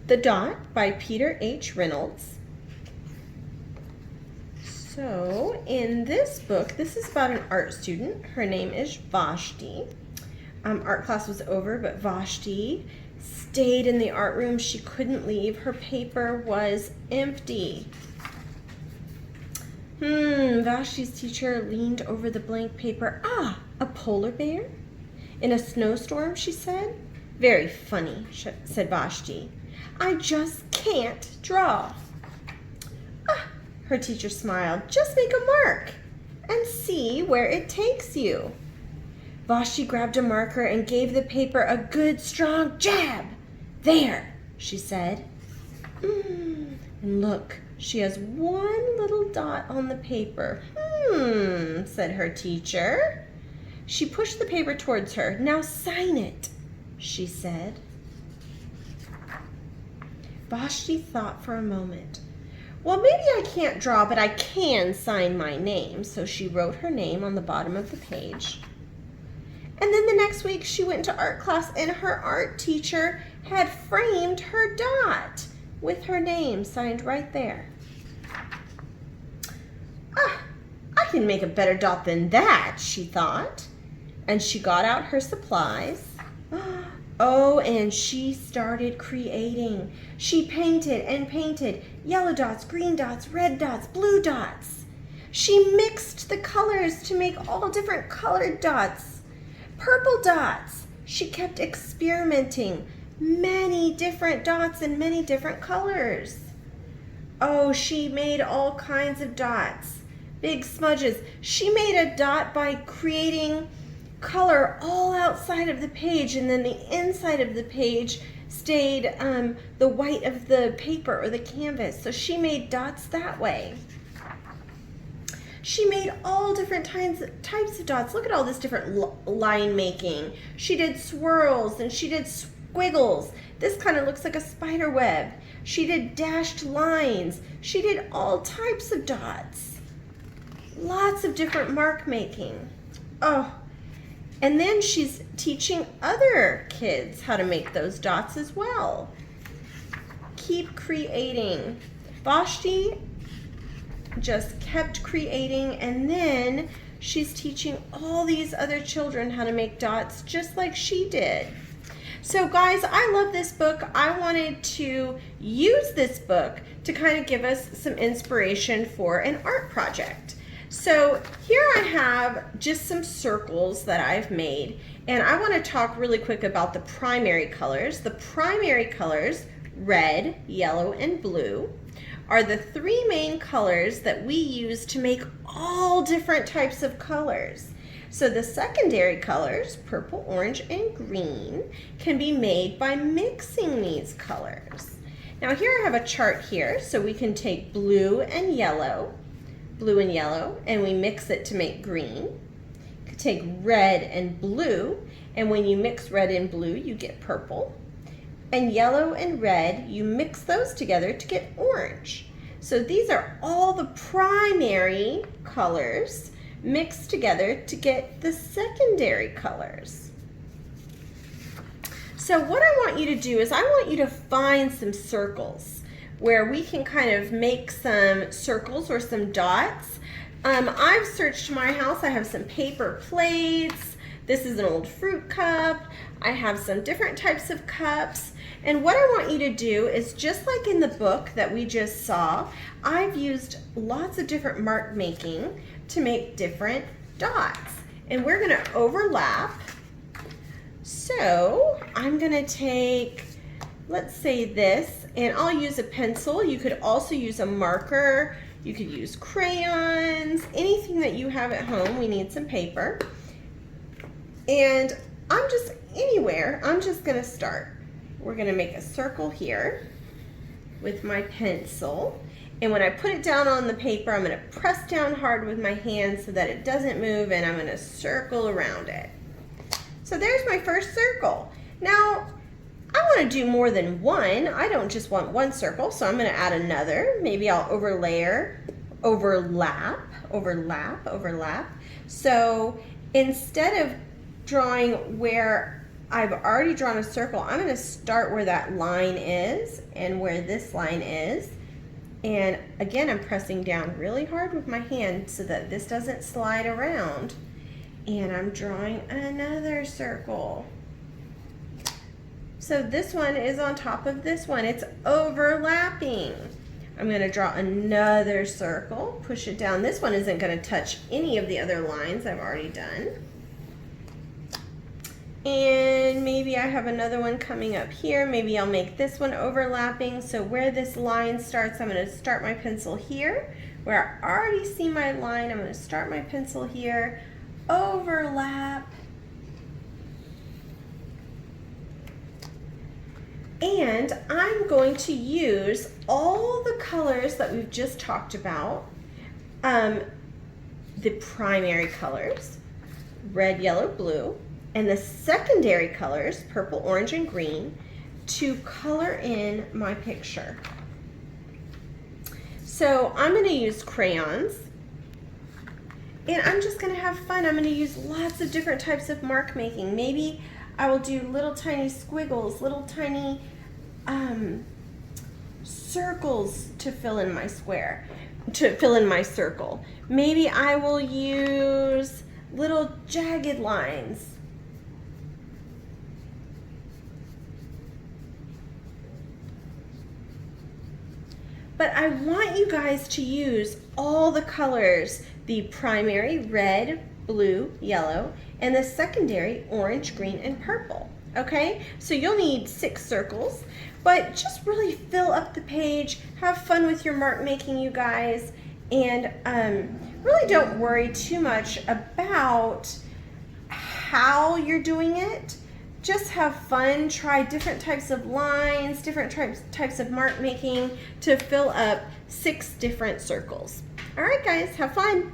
The Dot by Peter H. Reynolds. So in this book, this is about an art student. Her name is Vashti. Art class was over, but Vashti stayed in the art room. She couldn't leave. Her paper was empty. Vashti's teacher leaned over the blank paper. Ah, a polar bear? In a snowstorm, she said. Very funny, said Vashti. I just can't draw. Ah, her teacher smiled. Just make a mark and see where it takes you. Vashti grabbed a marker and gave the paper a good strong jab. There, she said. And look, she has one little dot on the paper. Said her teacher. She pushed the paper towards her. Now sign it, she said. Vashti thought for a moment. Well, maybe I can't draw, but I can sign my name. So she wrote her name on the bottom of the page. And then the next week she went to art class and her art teacher had framed her dot with her name signed right there. Ah, I can make a better dot than that, she thought. And she got out her supplies. Oh, and she started creating. She painted and painted yellow dots, green dots, red dots, blue dots. She mixed the colors to make all different colored dots. Purple dots. She kept experimenting. Many different dots in many different colors. Oh, she made all kinds of dots. Big smudges. She made a dot by creating color all outside of the page, and then the inside of the page stayed the white of the paper or the canvas. So she made dots that way. She made all different types of dots. Look at all this different line making. She did swirls and she did squiggles. This kind of looks like a spider web. She did dashed lines. She did all types of dots. Lots of different mark making. Oh, and then she's teaching other kids how to make those dots as well. Keep creating. Vashti just kept creating, and then she's teaching all these other children how to make dots just like she did. So guys, I love this book. I wanted to use this book to kind of give us some inspiration for an art project. So here I have just some circles that I've made, and I want to talk really quick about the primary colors. The primary colors, red, yellow, and blue, are the three main colors that we use to make all different types of colors. So the secondary colors, purple, orange, and green, can be made by mixing these colors. Now here I have a chart here, so we can take blue and yellow, and we mix it to make green. You could take red and blue, and when you mix red and blue, you get purple. And yellow and red, you mix those together to get orange. So these are all the primary colors mixed together to get the secondary colors. So what I want you to do is I want you to find some circles where we can kind of make some circles or some dots. I've searched my house. I have some paper plates. This is an old fruit cup. I have some different types of cups. And what I want you to do is, just like in the book that we just saw, I've used lots of different mark making to make different dots. And we're going to overlap. So I'm going to take, let's say this, and I'll use a pencil. You could also use a marker. You could use crayons, anything that you have at home. We need some paper. And I'm just going to start. We're going to make a circle here with my pencil. And when I put it down on the paper, I'm going to press down hard with my hand so that it doesn't move, and I'm going to circle around it. So there's my first circle. Now, I want to do more than one. I don't just want one circle, so I'm going to add another. Maybe I'll overlap. So instead of drawing where I've already drawn a circle. I'm going to start where that line is and where this line is. And again, I'm pressing down really hard with my hand so that this doesn't slide around. And I'm drawing another circle. So this one is on top of this one. It's overlapping. I'm going to draw another circle, push it down. This one isn't going to touch any of the other lines I've already done. And maybe I have another one coming up here. Maybe I'll make this one overlapping. So where this line starts, I'm going to start my pencil here. Where I already see my line, I'm going to start my pencil here, overlap. And I'm going to use all the colors that we've just talked about, the primary colors, red, yellow, blue, and the secondary colors, purple, orange, and green, to color in my picture. So I'm going to use crayons, and I'm just going to have fun. I'm going to use lots of different types of mark making. Maybe I will do little tiny squiggles, little tiny circles to fill in my square, to fill in my circle. Maybe I will use little jagged lines. But I want you guys to use all the colors, the primary red, blue, yellow, and the secondary orange, green, and purple. Okay, so you'll need 6 circles, but just really fill up the page, have fun with your mark making, you guys, and really don't worry too much about how you're doing it. Just have fun, try different types of lines, different types of mark making to fill up 6 different circles. All right, guys, have fun.